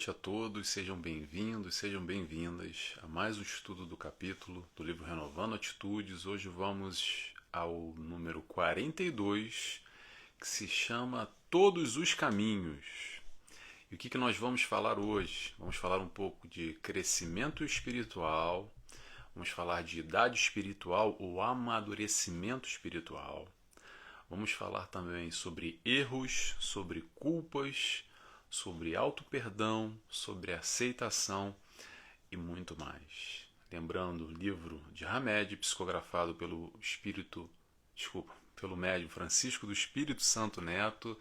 noite a todos, sejam bem-vindos, sejam bem-vindas a mais um estudo do capítulo do livro Renovando Atitudes. Hoje vamos ao número 42, que se chama Todos os Caminhos. E o que nós vamos falar hoje? Vamos falar um pouco de crescimento espiritual, vamos falar de idade espiritual ou amadurecimento espiritual. Vamos falar também sobre erros, sobre culpas, sobre auto-perdão, sobre aceitação e muito mais. Lembrando o livro de Hamed, psicografado pelo pelo médium Francisco do Espírito Santo Neto.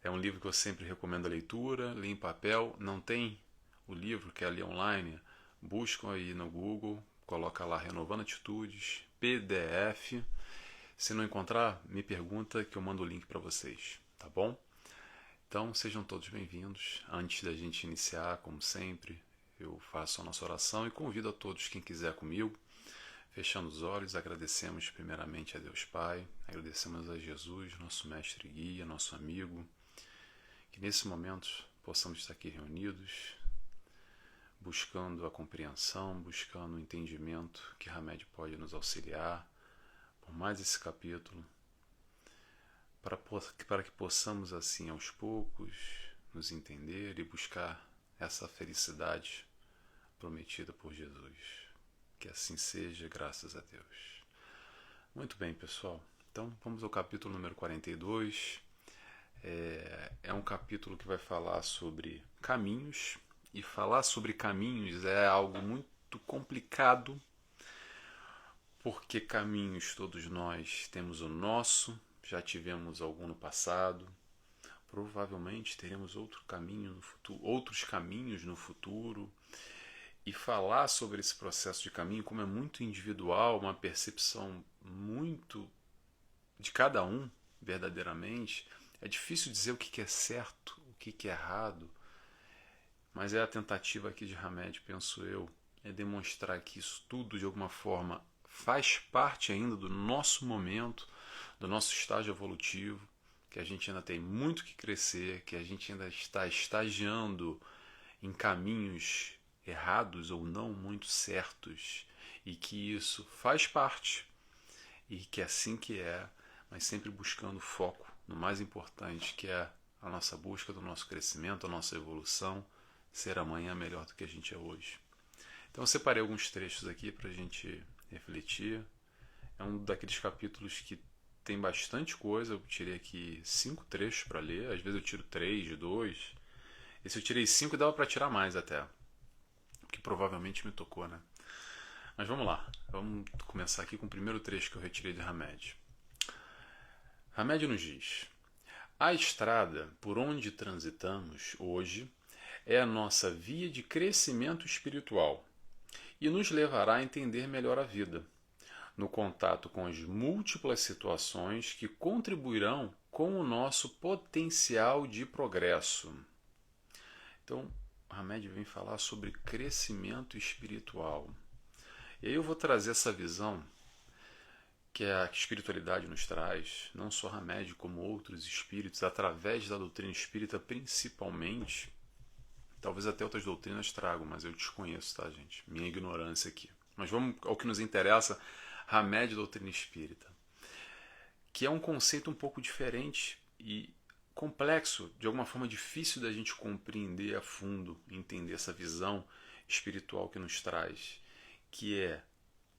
É um livro que eu sempre recomendo a leitura, lê em papel. Não tem o livro, quer ler online? Buscam aí no Google, coloca lá Renovando Atitudes, PDF. Se não encontrar, me pergunta que eu mando o link para vocês, tá bom? Então, sejam todos bem-vindos. Antes da gente iniciar, como sempre, eu faço a nossa oração e convido a todos, quem quiser comigo, fechando os olhos, agradecemos primeiramente a Deus Pai, agradecemos a Jesus, nosso mestre e guia, nosso amigo, que nesse momento possamos estar aqui reunidos, buscando a compreensão, buscando o entendimento que Hamed pode nos auxiliar por mais esse capítulo, para que possamos assim aos poucos nos entender e buscar essa felicidade prometida por Jesus. Que assim seja, graças a Deus. Muito bem, pessoal. Então vamos ao capítulo número 42. É um capítulo que vai falar sobre caminhos, e falar sobre caminhos é algo muito complicado, porque caminhos todos nós temos o nosso. Já tivemos algum no passado, provavelmente teremos outros caminhos no futuro, e falar sobre esse processo de caminho, como é muito individual, uma percepção muito de cada um, verdadeiramente, é difícil dizer o que é certo, o que é errado, mas é a tentativa aqui de Hamed, penso eu, é demonstrar que isso tudo, de alguma forma, faz parte ainda do nosso momento, do nosso estágio evolutivo, que a gente ainda tem muito que crescer, que a gente ainda está estagiando em caminhos errados ou não muito certos, e que isso faz parte, e que é assim que é, mas sempre buscando foco no mais importante, que é a nossa busca do nosso crescimento, a nossa evolução, ser amanhã melhor do que a gente é hoje. Então eu separei alguns trechos aqui para a gente refletir. É um daqueles capítulos que tem bastante coisa. Eu tirei aqui 5 trechos para ler. Às vezes eu tiro 3, 2. Esse eu tirei 5 e dava para tirar mais até, que provavelmente me tocou, né? Mas vamos lá. Vamos começar aqui com o primeiro trecho que eu retirei de Hamed. Hamed nos diz: a estrada por onde transitamos hoje é a nossa via de crescimento espiritual e nos levará a entender melhor a vida, no contato com as múltiplas situações que contribuirão com o nosso potencial de progresso. Então, Hamed vem falar sobre crescimento espiritual. E aí eu vou trazer essa visão que a espiritualidade nos traz, não só Hamed, como outros espíritos, através da doutrina espírita principalmente. Talvez até outras doutrinas tragam, mas eu desconheço, tá, gente? Minha ignorância aqui. Mas vamos ao que nos interessa, Hamed, doutrina espírita, que é um conceito um pouco diferente e complexo, de alguma forma difícil da gente compreender a fundo, entender essa visão espiritual que nos traz, que é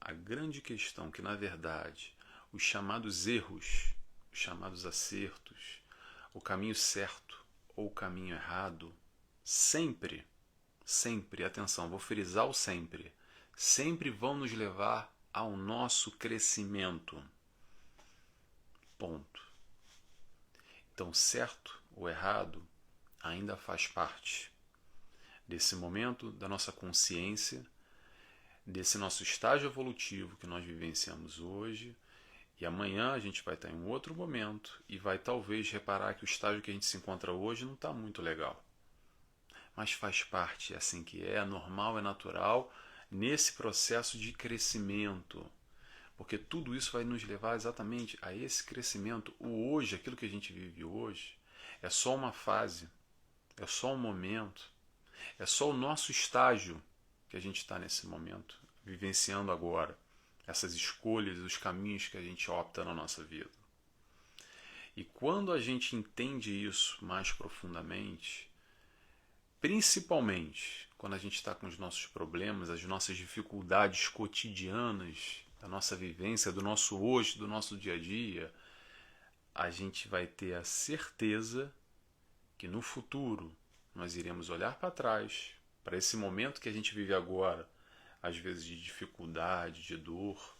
a grande questão que, na verdade, os chamados erros, os chamados acertos, o caminho certo ou o caminho errado, sempre, atenção, vou frisar o sempre vão nos levar ao nosso crescimento. Ponto. Então, certo ou errado ainda faz parte desse momento da nossa consciência, desse nosso estágio evolutivo que nós vivenciamos hoje, e amanhã a gente vai estar em um outro momento e vai talvez reparar que o estágio que a gente se encontra hoje não está muito legal. Mas faz parte, é assim que é normal, é natural, nesse processo de crescimento. Porque tudo isso vai nos levar exatamente a esse crescimento. O hoje, aquilo que a gente vive hoje, é só uma fase, é só um momento. É só o nosso estágio que a gente está nesse momento, vivenciando agora essas escolhas, os caminhos que a gente opta na nossa vida. E quando a gente entende isso mais profundamente, principalmente quando a gente está com os nossos problemas, as nossas dificuldades cotidianas, da nossa vivência, do nosso hoje, do nosso dia a dia, a gente vai ter a certeza que no futuro nós iremos olhar para trás, para esse momento que a gente vive agora, às vezes de dificuldade, de dor,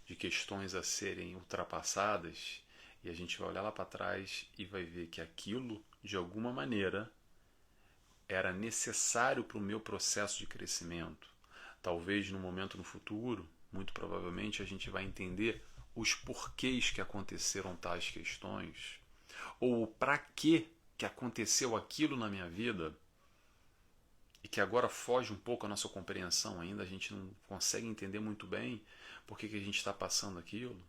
de questões a serem ultrapassadas, e a gente vai olhar lá para trás e vai ver que aquilo, de alguma maneira, era necessário para o meu processo de crescimento. Talvez no momento no futuro, muito provavelmente, a gente vai entender os porquês que aconteceram tais questões, ou para que aconteceu aquilo na minha vida, e que agora foge um pouco a nossa compreensão ainda, a gente não consegue entender muito bem por que a gente está passando aquilo.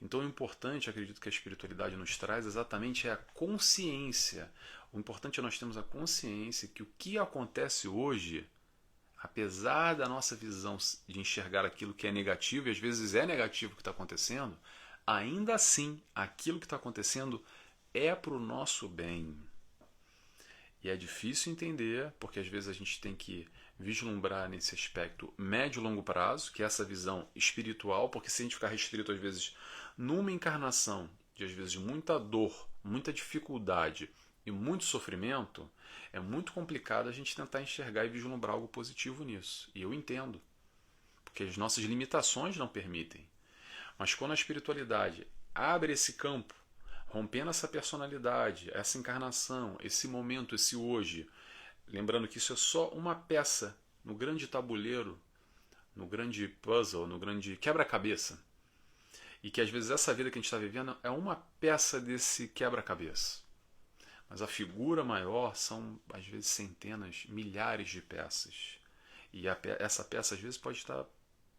Então o importante, acredito que a espiritualidade nos traz exatamente é a consciência. O importante é nós termos a consciência que o que acontece hoje, apesar da nossa visão de enxergar aquilo que é negativo, e às vezes é negativo o que está acontecendo, ainda assim aquilo que está acontecendo é para o nosso bem. E é difícil entender, porque às vezes a gente tem que vislumbrar nesse aspecto médio e longo prazo, que é essa visão espiritual, porque se a gente ficar restrito às vezes numa encarnação de às vezes muita dor, muita dificuldade e muito sofrimento, é muito complicado a gente tentar enxergar e vislumbrar algo positivo nisso. E eu entendo, porque as nossas limitações não permitem. Mas quando a espiritualidade abre esse campo, rompendo essa personalidade, essa encarnação, esse momento, esse hoje, lembrando que isso é só uma peça no grande tabuleiro, no grande puzzle, no grande quebra-cabeça. E que às vezes essa vida que a gente está vivendo é uma peça desse quebra-cabeça. Mas a figura maior são às vezes centenas, milhares de peças. E essa peça às vezes pode estar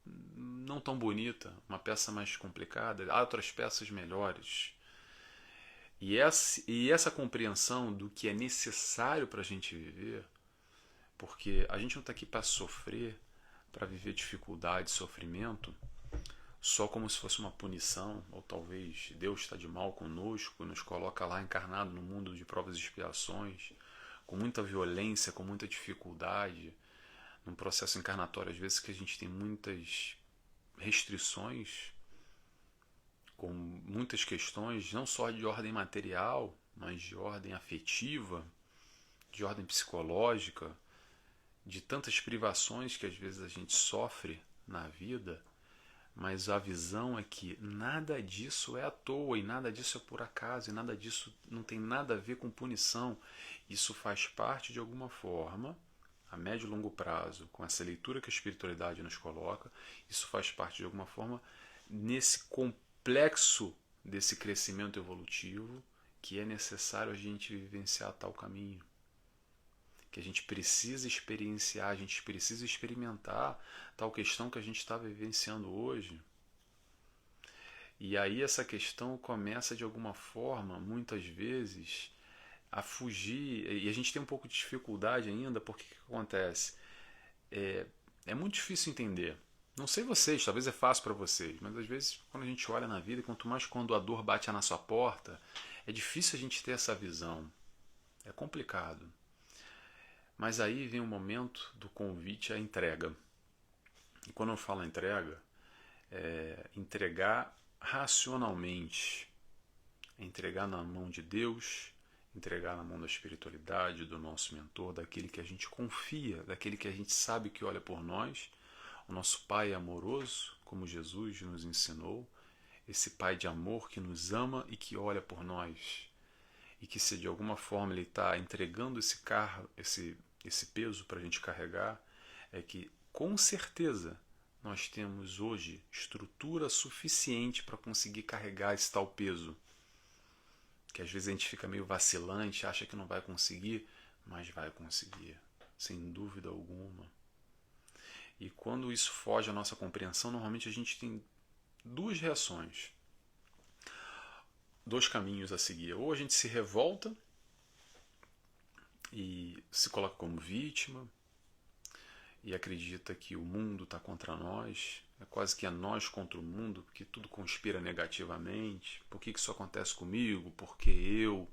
não tão bonita, uma peça mais complicada, há outras peças melhores. E essa compreensão do que é necessário para a gente viver, porque a gente não está aqui para sofrer, para viver dificuldade, sofrimento, só como se fosse uma punição, ou talvez Deus está de mal conosco e nos coloca lá encarnado no mundo de provas e expiações, com muita violência, com muita dificuldade, num processo encarnatório, às vezes que a gente tem muitas restrições, com muitas questões, não só de ordem material, mas de ordem afetiva, de ordem psicológica, de tantas privações que às vezes a gente sofre na vida, mas a visão é que nada disso é à toa, e nada disso é por acaso, e nada disso não tem nada a ver com punição. Isso faz parte de alguma forma, a médio e longo prazo, com essa leitura que a espiritualidade nos coloca, isso faz parte de alguma forma nesse complexo desse crescimento evolutivo que é necessário a gente vivenciar tal caminho, que a gente precisa experienciar, a gente precisa experimentar tal questão que a gente está vivenciando hoje. E aí essa questão começa de alguma forma, muitas vezes, a fugir, e a gente tem um pouco de dificuldade ainda, porque o que acontece? É muito difícil entender. Não sei vocês, talvez é fácil para vocês, mas às vezes quando a gente olha na vida, quanto mais quando a dor bate na sua porta, é difícil a gente ter essa visão. É complicado. Mas aí vem o momento do convite à entrega. E quando eu falo entrega, é entregar racionalmente, entregar na mão de Deus, entregar na mão da espiritualidade, do nosso mentor, daquele que a gente confia, daquele que a gente sabe que olha por nós, o nosso Pai amoroso, como Jesus nos ensinou, esse Pai de amor que nos ama e que olha por nós, e que se de alguma forma Ele está entregando esse peso para a gente carregar, é que com certeza nós temos hoje estrutura suficiente para conseguir carregar esse tal peso. Que às vezes a gente fica meio vacilante, acha que não vai conseguir, mas vai conseguir, sem dúvida alguma. E quando isso foge à nossa compreensão, normalmente a gente tem duas reações, dois caminhos a seguir. Ou a gente se revolta e se coloca como vítima e acredita que o mundo está contra nós, é quase que a nós contra o mundo, porque tudo conspira negativamente. Por que isso acontece comigo? Por que eu?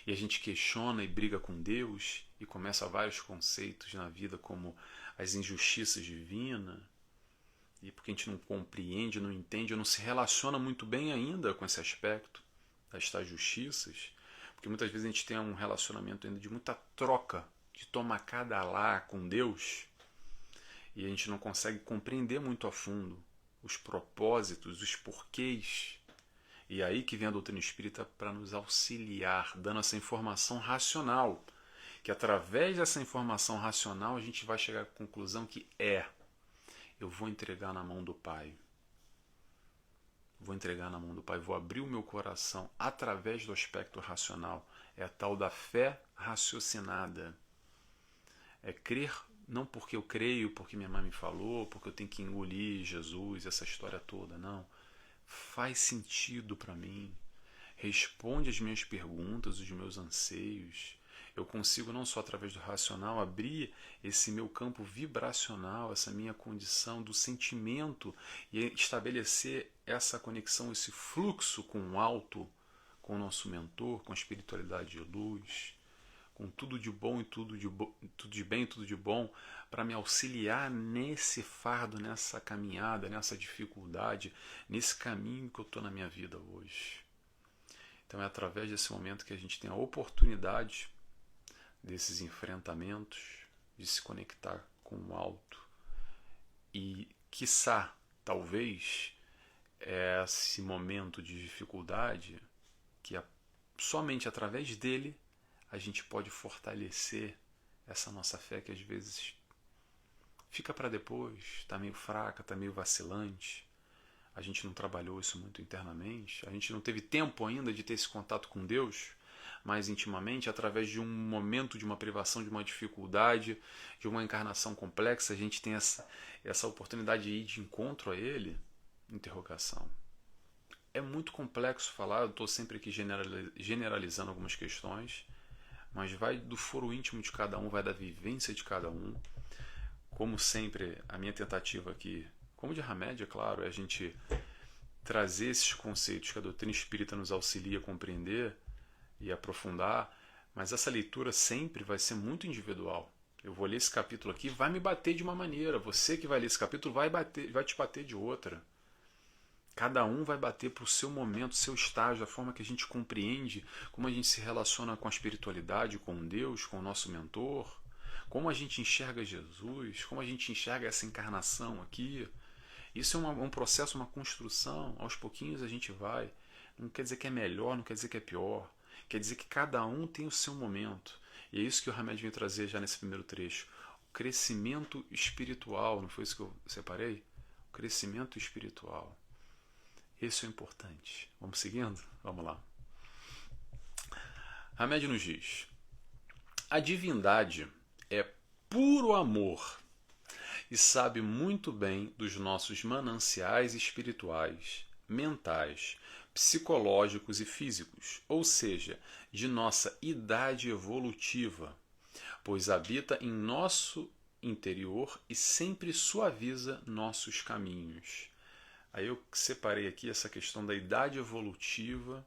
E a gente questiona e briga com Deus e começa vários conceitos na vida como as injustiças divinas, e porque a gente não compreende, não entende, não se relaciona muito bem ainda com esse aspecto das tais justiças, porque muitas vezes a gente tem um relacionamento ainda de muita troca, de toma cada lá com Deus, e a gente não consegue compreender muito a fundo os propósitos, os porquês. E aí que vem a doutrina espírita para nos auxiliar, dando essa informação racional, que através dessa informação racional a gente vai chegar à conclusão que eu vou entregar na mão do Pai. Vou entregar na mão do Pai, vou abrir o meu coração através do aspecto racional. É a tal da fé raciocinada. É crer não porque eu creio, porque minha mãe me falou, porque eu tenho que engolir Jesus, essa história toda, não. Faz sentido para mim. Responde às minhas perguntas, os meus anseios. Eu consigo não só através do racional abrir esse meu campo vibracional, essa minha condição do sentimento e estabelecer essa conexão, esse fluxo com o alto, com o nosso mentor, com a espiritualidade de luz, com tudo de bom e tudo de bem e tudo de bom, para me auxiliar nesse fardo, nessa caminhada, nessa dificuldade, nesse caminho que eu estou na minha vida hoje. Então é através desse momento que a gente tem a oportunidade desses enfrentamentos, de se conectar com o alto e, quiçá, talvez, esse momento de dificuldade que somente através dele a gente pode fortalecer essa nossa fé que às vezes fica para depois, está meio fraca, está meio vacilante. A gente não trabalhou isso muito internamente, a gente não teve tempo ainda de ter esse contato com Deus mais intimamente, através de um momento, de uma privação, de uma dificuldade, de uma encarnação complexa, a gente tem essa oportunidade de ir de encontro a Ele. Interrogação. É muito complexo falar, eu estou sempre aqui generalizando algumas questões, mas vai do foro íntimo de cada um, vai da vivência de cada um. Como sempre, a minha tentativa aqui, como de Hamed, é claro, é a gente trazer esses conceitos que a doutrina espírita nos auxilia a compreender e aprofundar, mas essa leitura sempre vai ser muito individual. Eu vou ler esse capítulo aqui, vai me bater de uma maneira, você que vai ler esse capítulo vai te bater de outra. Cada um vai bater para o seu momento, seu estágio, a forma que a gente compreende, como a gente se relaciona com a espiritualidade, com Deus, com o nosso mentor, como a gente enxerga Jesus, como a gente enxerga essa encarnação aqui. Isso é um processo, uma construção, aos pouquinhos a gente vai. Não quer dizer que é melhor, não quer dizer que é pior. Quer dizer que cada um tem o seu momento. E é isso que o Hamed veio trazer já nesse primeiro trecho. O crescimento espiritual, não foi isso que eu separei? O crescimento espiritual. Isso é importante. Vamos seguindo? Vamos lá. Hamed nos diz: a divindade é puro amor e sabe muito bem dos nossos mananciais espirituais, mentais, psicológicos e físicos, ou seja, de nossa idade evolutiva, pois habita em nosso interior e sempre suaviza nossos caminhos. Aí eu separei aqui essa questão da idade evolutiva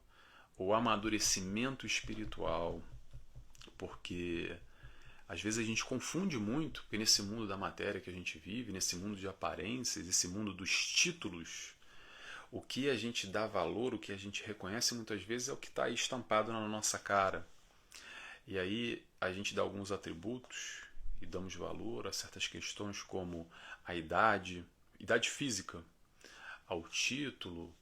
ou amadurecimento espiritual, porque às vezes a gente confunde muito, porque nesse mundo da matéria que a gente vive, nesse mundo de aparências, esse mundo dos títulos, o que a gente dá valor, o que a gente reconhece muitas vezes é o que está aí estampado na nossa cara. E aí a gente dá alguns atributos e damos valor a certas questões como a idade física, ao título,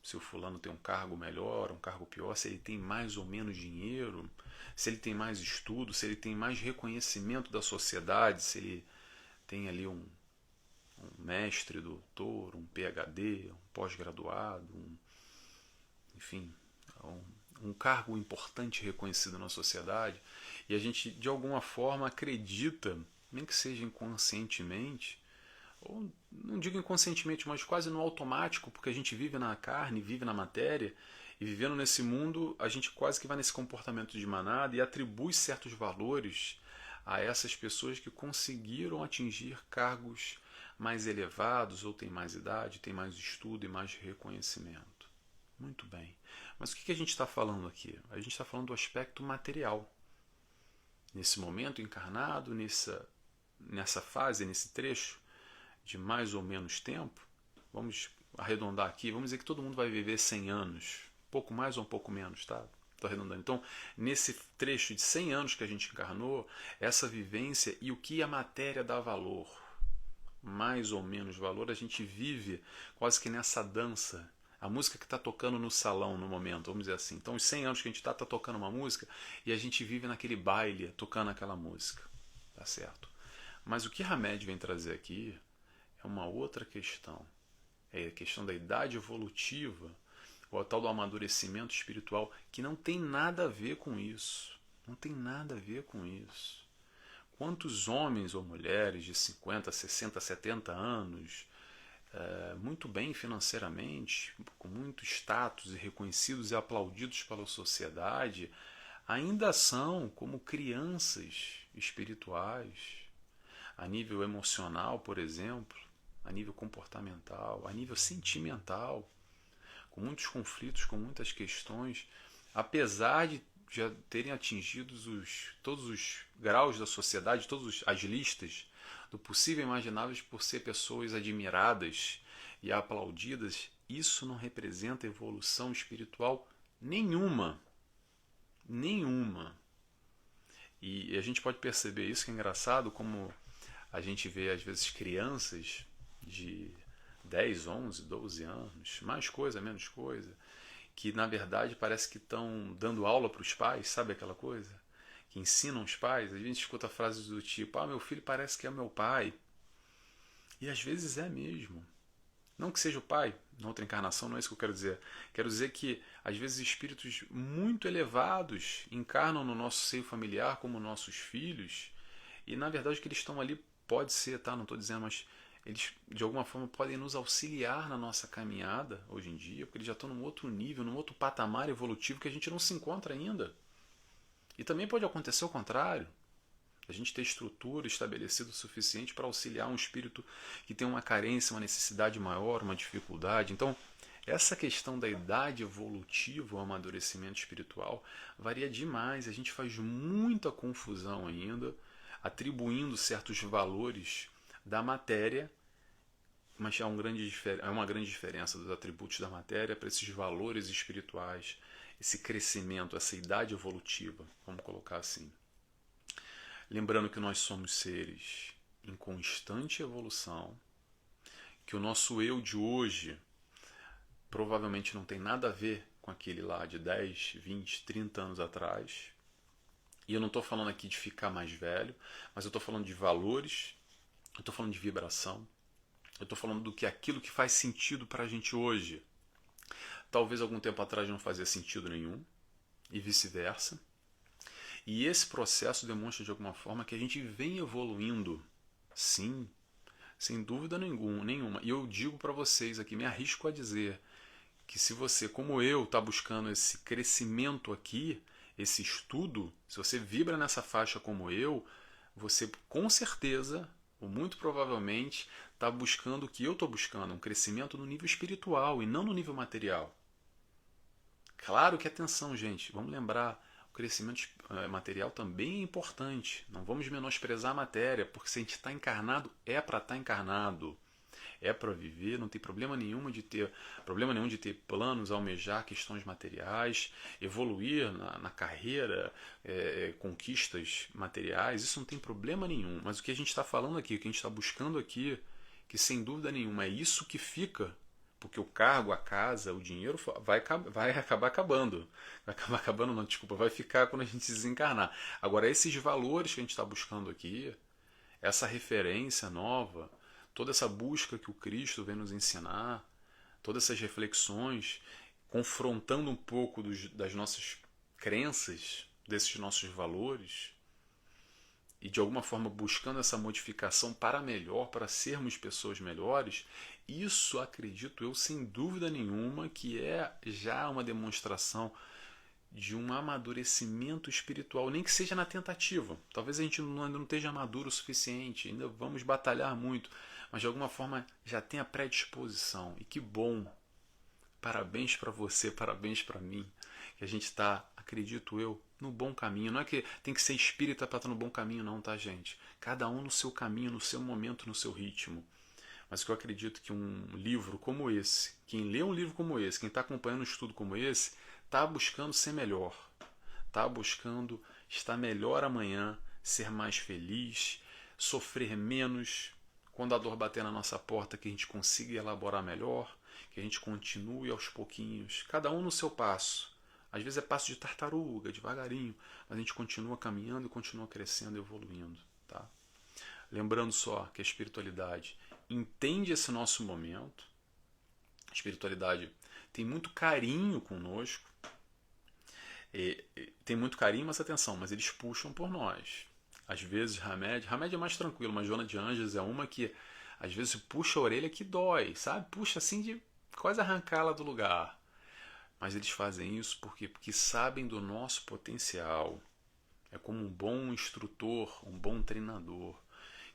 se o fulano tem um cargo melhor, um cargo pior, se ele tem mais ou menos dinheiro, se ele tem mais estudo, se ele tem mais reconhecimento da sociedade, se ele tem ali um mestre, doutor, um PhD, um pós-graduado, enfim, um cargo importante reconhecido na sociedade, e a gente de alguma forma acredita, nem que seja inconscientemente, ou não digo inconscientemente, mas quase no automático, porque a gente vive na carne, vive na matéria, E vivendo nesse mundo, a gente quase que vai nesse comportamento de manada e atribui certos valores a essas pessoas que conseguiram atingir cargos mais elevados, ou têm mais idade, têm mais estudo e mais reconhecimento. Muito bem. Mas o que a gente está falando aqui? A gente está falando do aspecto material. Nesse momento encarnado, nessa fase, nesse trecho de mais ou menos tempo, vamos arredondar aqui, vamos dizer que todo mundo vai viver 100 anos, pouco mais ou um pouco menos, tá? Estou arredondando. Então, nesse trecho de 100 anos que a gente encarnou, essa vivência e o que a matéria dá valor, mais ou menos valor, a gente vive quase que nessa dança. A música que está tocando no salão no momento, vamos dizer assim. Então, os 100 anos que a gente está tocando uma música e a gente vive naquele baile tocando aquela música. Tá certo? Mas o que Hamed vem trazer aqui é uma outra questão. É a questão da idade evolutiva, ou a tal do amadurecimento espiritual, que não tem nada a ver com isso. Não tem nada a ver com isso. Quantos homens ou mulheres de 50, 60, 70 anos, muito bem financeiramente, com muito status e reconhecidos e aplaudidos pela sociedade, ainda são como crianças espirituais, a nível emocional, por exemplo, a nível comportamental, a nível sentimental, com muitos conflitos, com muitas questões, apesar de já terem atingido todos os graus da sociedade, todas as listas do possível e imagináveis por ser pessoas admiradas e aplaudidas, isso não representa evolução espiritual nenhuma. Nenhuma. E a gente pode perceber isso, que é engraçado, como a gente vê às vezes crianças de 10, 11, 12 anos, mais coisa, menos coisa, que na verdade parece que estão dando aula para os pais, sabe aquela coisa? Que ensinam os pais. A gente escuta frases do tipo: ah, meu filho parece que é meu pai. E às vezes é mesmo. Não que seja o pai, na outra encarnação, não é isso que eu quero dizer. Quero dizer que às vezes espíritos muito elevados encarnam no nosso seio familiar como nossos filhos, e na verdade o que eles estão ali pode ser, tá? Não estou dizendo, mas eles de alguma forma podem nos auxiliar na nossa caminhada hoje em dia, porque eles já estão num outro nível, num outro patamar evolutivo que a gente não se encontra ainda. E também pode acontecer o contrário. A gente ter estrutura estabelecida o suficiente para auxiliar um espírito que tem uma carência, uma necessidade maior, uma dificuldade. Então, essa questão da idade evolutiva, o amadurecimento espiritual, varia demais. A gente faz muita confusão ainda, atribuindo certos valores da matéria, mas há uma grande diferença dos atributos da matéria para esses valores espirituais, esse crescimento, essa idade evolutiva, vamos colocar assim. Lembrando que nós somos seres em constante evolução, que o nosso eu de hoje provavelmente não tem nada a ver com aquele lá de 10, 20, 30 anos atrás. E eu não estou falando aqui de ficar mais velho, mas eu estou falando de valores, eu estou falando de vibração, eu estou falando do que aquilo que faz sentido para a gente hoje. Talvez algum tempo atrás não fazia sentido nenhum, e vice-versa. E esse processo demonstra de alguma forma que a gente vem evoluindo, sim, sem dúvida nenhuma. E eu digo para vocês aqui, me arrisco a dizer, que se você, como eu, está buscando esse crescimento aqui, esse estudo, se você vibra nessa faixa como eu, você com certeza, ou muito provavelmente, está buscando o que eu estou buscando, um crescimento no nível espiritual e não no nível material. Claro que atenção, gente, vamos lembrar, o crescimento material também é importante. Não vamos menosprezar a matéria, porque se a gente está encarnado, é para estar encarnado. É para viver, não tem problema nenhum de ter planos, almejar questões materiais, evoluir na carreira, conquistas materiais, isso não tem problema nenhum. Mas o que a gente está falando aqui, o que a gente está buscando aqui, que sem dúvida nenhuma é isso que fica, porque o cargo, a casa, o dinheiro vai acabar acabando. Vai acabar acabando, não, desculpa, vai ficar quando a gente desencarnar. Agora, esses valores que a gente está buscando aqui, essa referência nova, toda essa busca que o Cristo vem nos ensinar, todas essas reflexões, confrontando um pouco das nossas crenças, desses nossos valores, e de alguma forma buscando essa modificação para melhor, para sermos pessoas melhores, isso acredito eu sem dúvida nenhuma que é já uma demonstração de um amadurecimento espiritual, nem que seja na tentativa. Talvez a gente ainda não esteja maduro o suficiente, ainda vamos batalhar muito, mas de alguma forma já tem a predisposição. E que bom! Parabéns para você, parabéns para mim, que a gente está, acredito eu, no bom caminho. Não é que tem que ser espírita para estar no bom caminho, não, tá, gente? Cada um no seu caminho, no seu momento, no seu ritmo. Mas que eu acredito que um livro como esse, quem lê um livro como esse, quem está acompanhando um estudo como esse, está buscando ser melhor, está buscando estar melhor amanhã, ser mais feliz, sofrer menos, quando a dor bater na nossa porta, que a gente consiga elaborar melhor, que a gente continue aos pouquinhos, cada um no seu passo. Às vezes é passo de tartaruga, devagarinho, mas a gente continua caminhando e continua crescendo e evoluindo. Tá? Lembrando só que a espiritualidade entende esse nosso momento, a espiritualidade tem muito carinho conosco, tem muito carinho, mas atenção, mas eles puxam por nós. Às vezes Hamed é mais tranquilo, mas Joana de Anjos é uma que às vezes puxa a orelha que dói, sabe? Puxa assim de quase arrancá-la do lugar. Mas eles fazem isso porque sabem do nosso potencial. É como um bom instrutor, um bom treinador,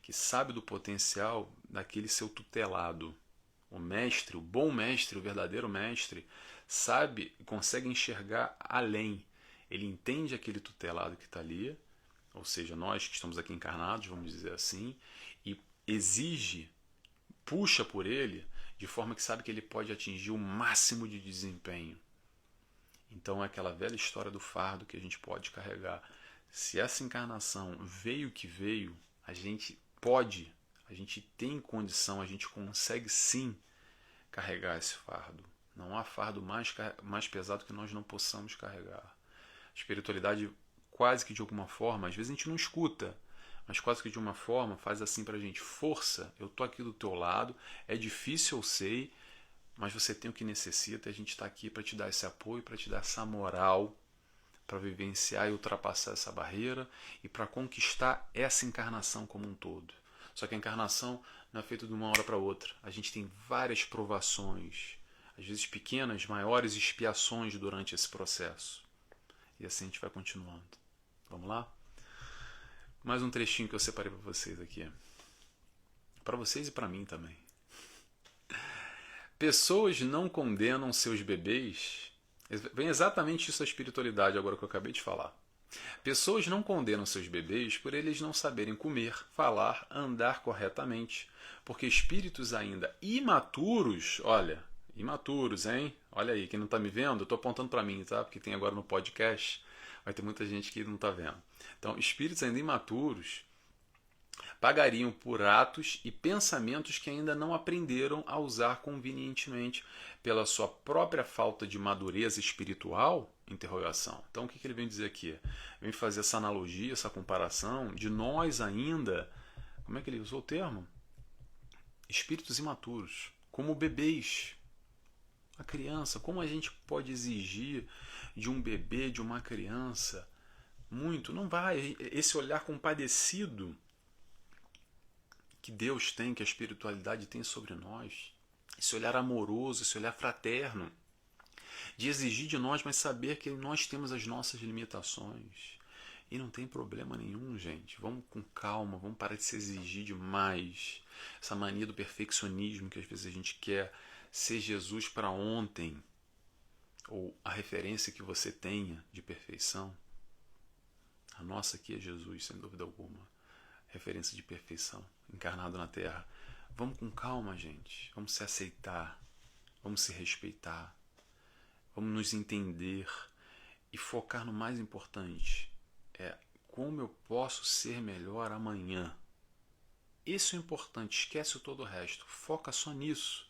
que sabe do potencial daquele seu tutelado. O mestre, o bom mestre, o verdadeiro mestre, sabe e consegue enxergar além. Ele entende aquele tutelado que está ali, ou seja, nós que estamos aqui encarnados, vamos dizer assim, e exige, puxa por ele, de forma que sabe que ele pode atingir o máximo de desempenho. Então é aquela velha história do fardo que a gente pode carregar. Se essa encarnação veio o que veio, a gente pode, a gente tem condição, a gente consegue sim carregar esse fardo. Não há fardo mais pesado que nós não possamos carregar. A espiritualidade quase que de alguma forma, às vezes a gente não escuta, mas quase que de uma forma faz assim pra gente: força, eu tô aqui do teu lado, é difícil, eu sei, mas você tem o que necessita, a gente está aqui para te dar esse apoio, para te dar essa moral, para vivenciar e ultrapassar essa barreira e para conquistar essa encarnação como um todo. Só que a encarnação não é feita de uma hora para outra. A gente tem várias provações, às vezes pequenas, maiores expiações durante esse processo. E assim a gente vai continuando. Vamos lá? Mais um trechinho que eu separei para vocês aqui. Para vocês e para mim também. Pessoas não condenam seus bebês. Vem exatamente isso a espiritualidade agora que eu acabei de falar. Pessoas não condenam seus bebês por eles não saberem comer, falar, andar corretamente, porque espíritos ainda imaturos, olha, imaturos, hein? Olha aí, quem não está me vendo, eu estou apontando para mim, tá? Porque tem agora no podcast, vai ter muita gente que não está vendo. Então, espíritos ainda imaturos pagariam por atos e pensamentos que ainda não aprenderam a usar convenientemente pela sua própria falta de madureza espiritual? Interrogação. Então o que ele vem dizer aqui? Vem fazer essa analogia, essa comparação de nós ainda, como é que ele usou o termo? Espíritos imaturos, como bebês. A criança, como a gente pode exigir de um bebê, de uma criança? Muito, não vai. Esse olhar compadecido que Deus tem, que a espiritualidade tem sobre nós, esse olhar amoroso, esse olhar fraterno, de exigir de nós, mas saber que nós temos as nossas limitações. E não tem problema nenhum, gente. Vamos com calma, vamos parar de se exigir demais. Essa mania do perfeccionismo que às vezes a gente quer ser Jesus para ontem, ou a referência que você tenha de perfeição. A nossa aqui é Jesus, sem dúvida alguma. Referência de perfeição, encarnado na Terra. Vamos com calma, gente. Vamos se aceitar. Vamos se respeitar. Vamos nos entender e focar no mais importante. É como eu posso ser melhor amanhã. Isso é importante. Esquece todo o resto. Foca só nisso.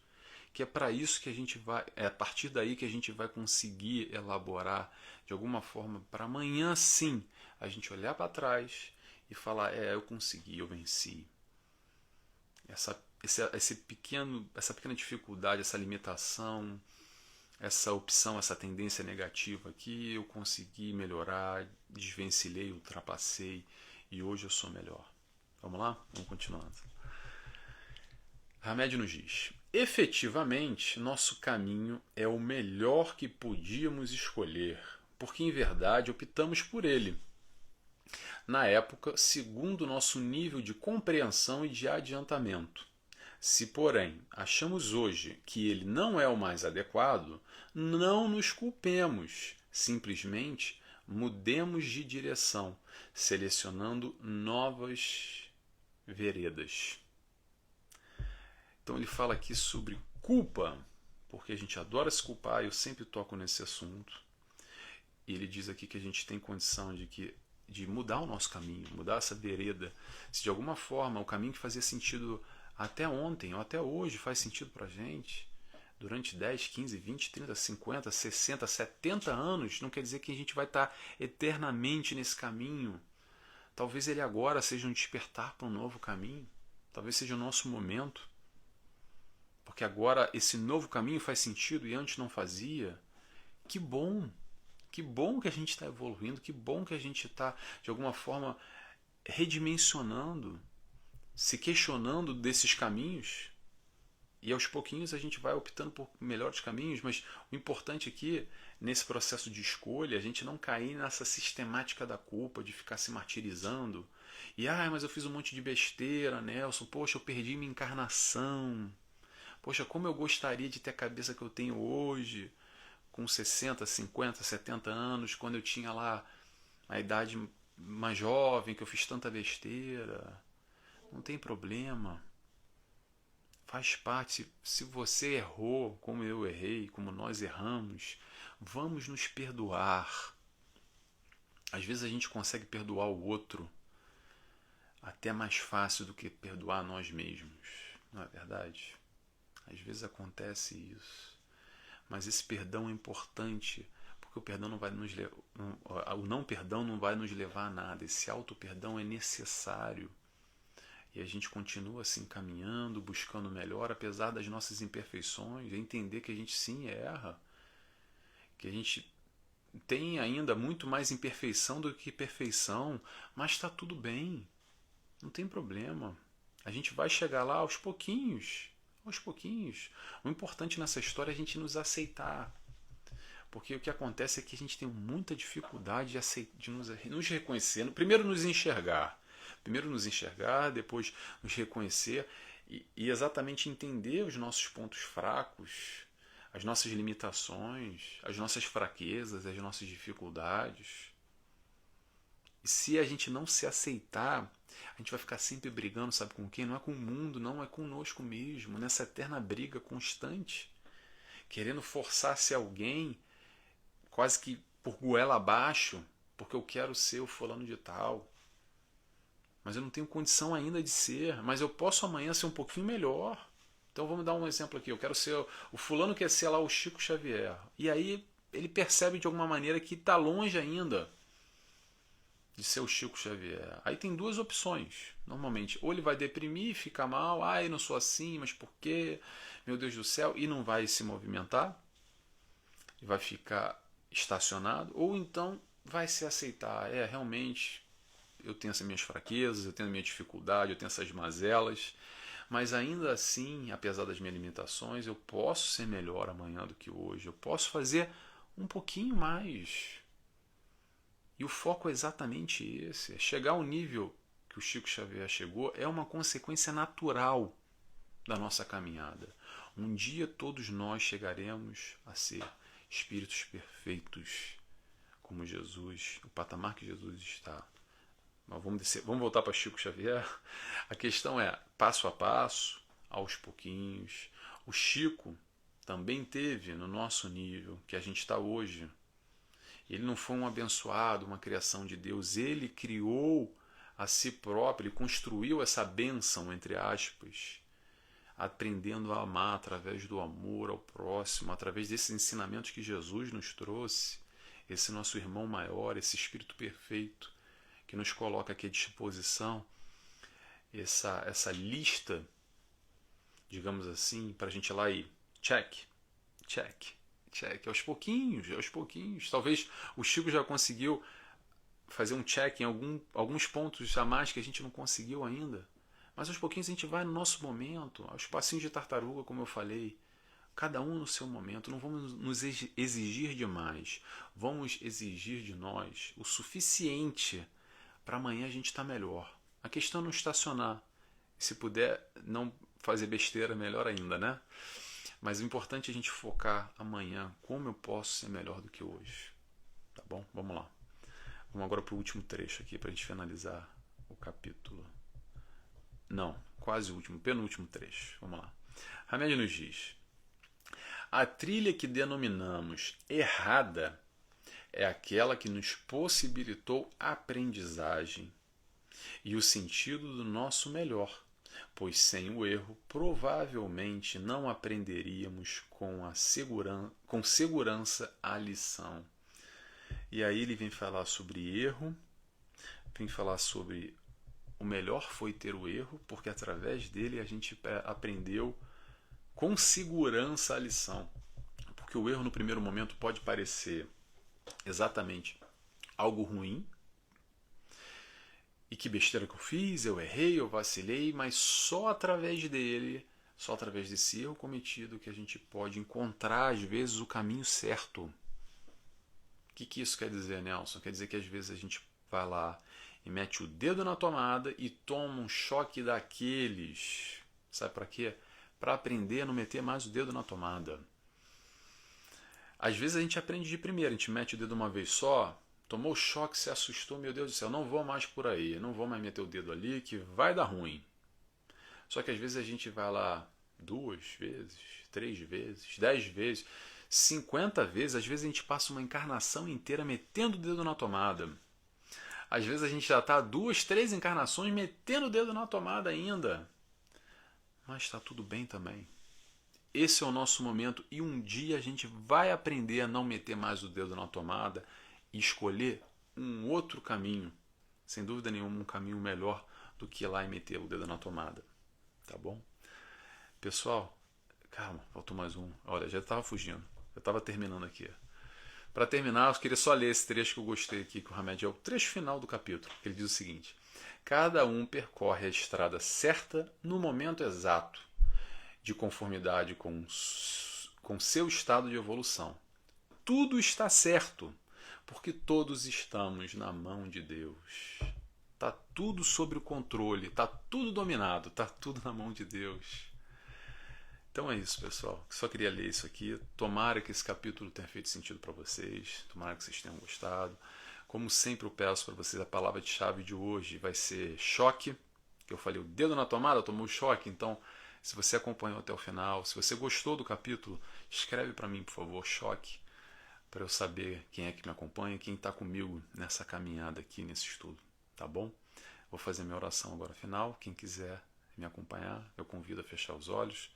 Que é para isso que a gente vai... É a partir daí que a gente vai conseguir elaborar de alguma forma para amanhã sim a gente olhar para trás e falar: eu consegui, eu venci. Essa pequena dificuldade, essa limitação, essa opção, essa tendência negativa aqui, eu consegui melhorar, desvencilhei, ultrapassei e hoje eu sou melhor. Vamos lá? Vamos continuando. Hamed nos diz: efetivamente, nosso caminho é o melhor que podíamos escolher, porque em verdade optamos por ele. Na época, segundo nosso nível de compreensão e de adiantamento. Se, porém, achamos hoje que ele não é o mais adequado, não nos culpemos, simplesmente mudemos de direção, selecionando novas veredas. Então ele fala aqui sobre culpa, porque a gente adora se culpar, eu sempre toco nesse assunto. E ele diz aqui que a gente tem condição de mudar o nosso caminho, mudar essa vereda. Se de alguma forma o caminho que fazia sentido até ontem ou até hoje faz sentido para a gente, durante 10, 15, 20, 30, 50, 60, 70 anos, não quer dizer que a gente vai estar eternamente nesse caminho. Talvez ele agora seja um despertar para um novo caminho. Talvez seja o nosso momento. Porque agora esse novo caminho faz sentido e antes não fazia. Que bom! Que bom que a gente está evoluindo, que bom que a gente está, de alguma forma, redimensionando, se questionando desses caminhos. E aos pouquinhos a gente vai optando por melhores caminhos, mas o importante aqui, nesse processo de escolha, a gente não cair nessa sistemática da culpa, de ficar se martirizando. E, mas eu fiz um monte de besteira, Nelson, poxa, eu perdi minha encarnação. Poxa, como eu gostaria de ter a cabeça que eu tenho hoje, com 60, 50, 70 anos, quando eu tinha lá a idade mais jovem, que eu fiz tanta besteira. Não tem problema. Faz parte. Se você errou, como eu errei, como nós erramos, vamos nos perdoar. Às vezes a gente consegue perdoar o outro até mais fácil do que perdoar nós mesmos. Não é verdade? Às vezes acontece isso. Mas esse perdão é importante, porque o perdão não vai nos o não perdão não vai nos levar a nada. Esse auto-perdão é necessário. E a gente continua assim caminhando, buscando o melhor, apesar das nossas imperfeições, entender que a gente sim erra, que a gente tem ainda muito mais imperfeição do que perfeição, mas está tudo bem, não tem problema. A gente vai chegar lá aos pouquinhos. Aos pouquinhos. O importante nessa história é a gente nos aceitar. Porque o que acontece é que a gente tem muita dificuldade de nos reconhecer. Primeiro nos enxergar. Primeiro nos enxergar, depois nos reconhecer e exatamente entender os nossos pontos fracos, as nossas limitações, as nossas fraquezas, as nossas dificuldades. E se a gente não se aceitar, a gente vai ficar sempre brigando, sabe com quem? Não é com o mundo, não, é conosco mesmo, nessa eterna briga constante, querendo forçar a ser alguém, quase que por goela abaixo, porque eu quero ser o fulano de tal. Mas eu não tenho condição ainda de ser, mas eu posso amanhã ser um pouquinho melhor. Então vamos dar um exemplo aqui, eu quero ser, o fulano quer ser lá o Chico Xavier, e aí ele percebe de alguma maneira que está longe ainda de ser o Chico Xavier. Aí tem duas opções, normalmente. Ou ele vai deprimir, ficar mal, eu não sou assim, mas por quê? Meu Deus do céu, e não vai se movimentar, e vai ficar estacionado, ou então vai se aceitar. Realmente, eu tenho essas minhas fraquezas, eu tenho a minha dificuldade, eu tenho essas mazelas, mas ainda assim, apesar das minhas limitações, eu posso ser melhor amanhã do que hoje, eu posso fazer um pouquinho mais. E o foco é exatamente esse. Chegar ao nível que o Chico Xavier chegou é uma consequência natural da nossa caminhada. Um dia todos nós chegaremos a ser espíritos perfeitos, como Jesus, o patamar que Jesus está. Mas vamos voltar para Chico Xavier. A questão é passo a passo, aos pouquinhos. O Chico também teve no nosso nível que a gente está hoje. Ele não foi um abençoado, uma criação de Deus. Ele criou a si próprio, ele construiu essa bênção, entre aspas, aprendendo a amar através do amor ao próximo, através desses ensinamentos que Jesus nos trouxe, esse nosso irmão maior, esse Espírito perfeito, que nos coloca aqui à disposição, essa lista, digamos assim, para a gente ir lá e check, aos pouquinhos, aos pouquinhos. Talvez o Chico já conseguiu fazer um check em alguns pontos a mais que a gente não conseguiu ainda. Mas aos pouquinhos a gente vai no nosso momento, aos passinhos de tartaruga, como eu falei. Cada um no seu momento. Não vamos nos exigir demais. Vamos exigir de nós o suficiente para amanhã a gente estar melhor. A questão é não estacionar. Se puder não fazer besteira, melhor ainda, né? Mas o importante é a gente focar amanhã. Como eu posso ser melhor do que hoje? Tá bom? Vamos lá. Vamos agora para o último trecho aqui, para a gente finalizar o capítulo. Não, quase o último, penúltimo trecho. Vamos lá. Hamed nos diz: a trilha que denominamos errada é aquela que nos possibilitou a aprendizagem e o sentido do nosso melhor, pois sem o erro provavelmente não aprenderíamos com segurança a lição. E aí ele vem falar sobre erro, vem falar sobre o melhor foi ter o erro, porque através dele a gente aprendeu com segurança a lição. Porque o erro no primeiro momento pode parecer exatamente algo ruim, e que besteira que eu fiz, eu errei, eu vacilei, mas só através dele, só através desse erro cometido que a gente pode encontrar às vezes o caminho certo. O que isso quer dizer, Nelson? Quer dizer que às vezes a gente vai lá e mete o dedo na tomada e toma um choque daqueles. Sabe para quê? Para aprender a não meter mais o dedo na tomada. Às vezes a gente aprende de primeira, a gente mete o dedo uma vez só, tomou o choque, se assustou, meu Deus do céu, não vou mais por aí, não vou mais meter o dedo ali que vai dar ruim. Só que às vezes a gente vai lá 2 vezes, 3 vezes, 10 vezes, 50 vezes, às vezes a gente passa uma encarnação inteira metendo o dedo na tomada. Às vezes a gente já está 2, 3 encarnações metendo o dedo na tomada ainda. Mas está tudo bem também. Esse é o nosso momento e um dia a gente vai aprender a não meter mais o dedo na tomada e escolher um outro caminho. Sem dúvida nenhuma, um caminho melhor do que ir lá e meter o dedo na tomada. Tá bom? Pessoal, calma, faltou mais um. Olha, já estava fugindo. Já estava terminando aqui. Para terminar, eu queria só ler esse trecho que eu gostei aqui, que o Hamed é o trecho final do capítulo, que ele diz o seguinte: cada um percorre a estrada certa no momento exato, de conformidade com seu estado de evolução. Tudo está certo, porque todos estamos na mão de Deus. Está tudo sob o controle, está tudo dominado, está tudo na mão de Deus. Então é isso, pessoal. Só queria ler isso aqui. Tomara que esse capítulo tenha feito sentido para vocês. Tomara que vocês tenham gostado. Como sempre eu peço para vocês, a palavra de chave de hoje vai ser choque. Eu falei, o dedo na tomada tomou choque. Então, se você acompanhou até o final, se você gostou do capítulo, escreve para mim, por favor, choque, para eu saber quem é que me acompanha, quem está comigo nessa caminhada aqui, nesse estudo. Tá bom? Vou fazer minha oração agora final. Quem quiser me acompanhar, eu convido a fechar os olhos.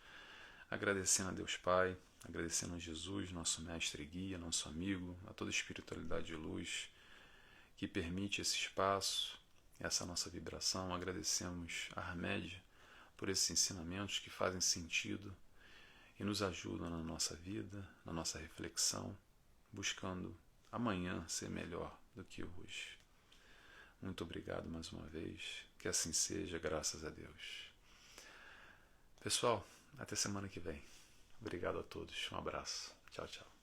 Agradecendo a Deus Pai, agradecendo a Jesus, nosso mestre e guia, nosso amigo, a toda a espiritualidade de luz que permite esse espaço, essa nossa vibração. Agradecemos a Hamed por esses ensinamentos que fazem sentido e nos ajudam na nossa vida, na nossa reflexão, buscando amanhã ser melhor do que hoje. Muito obrigado mais uma vez, que assim seja, graças a Deus. Pessoal, até semana que vem. Obrigado a todos. Um abraço. Tchau, tchau.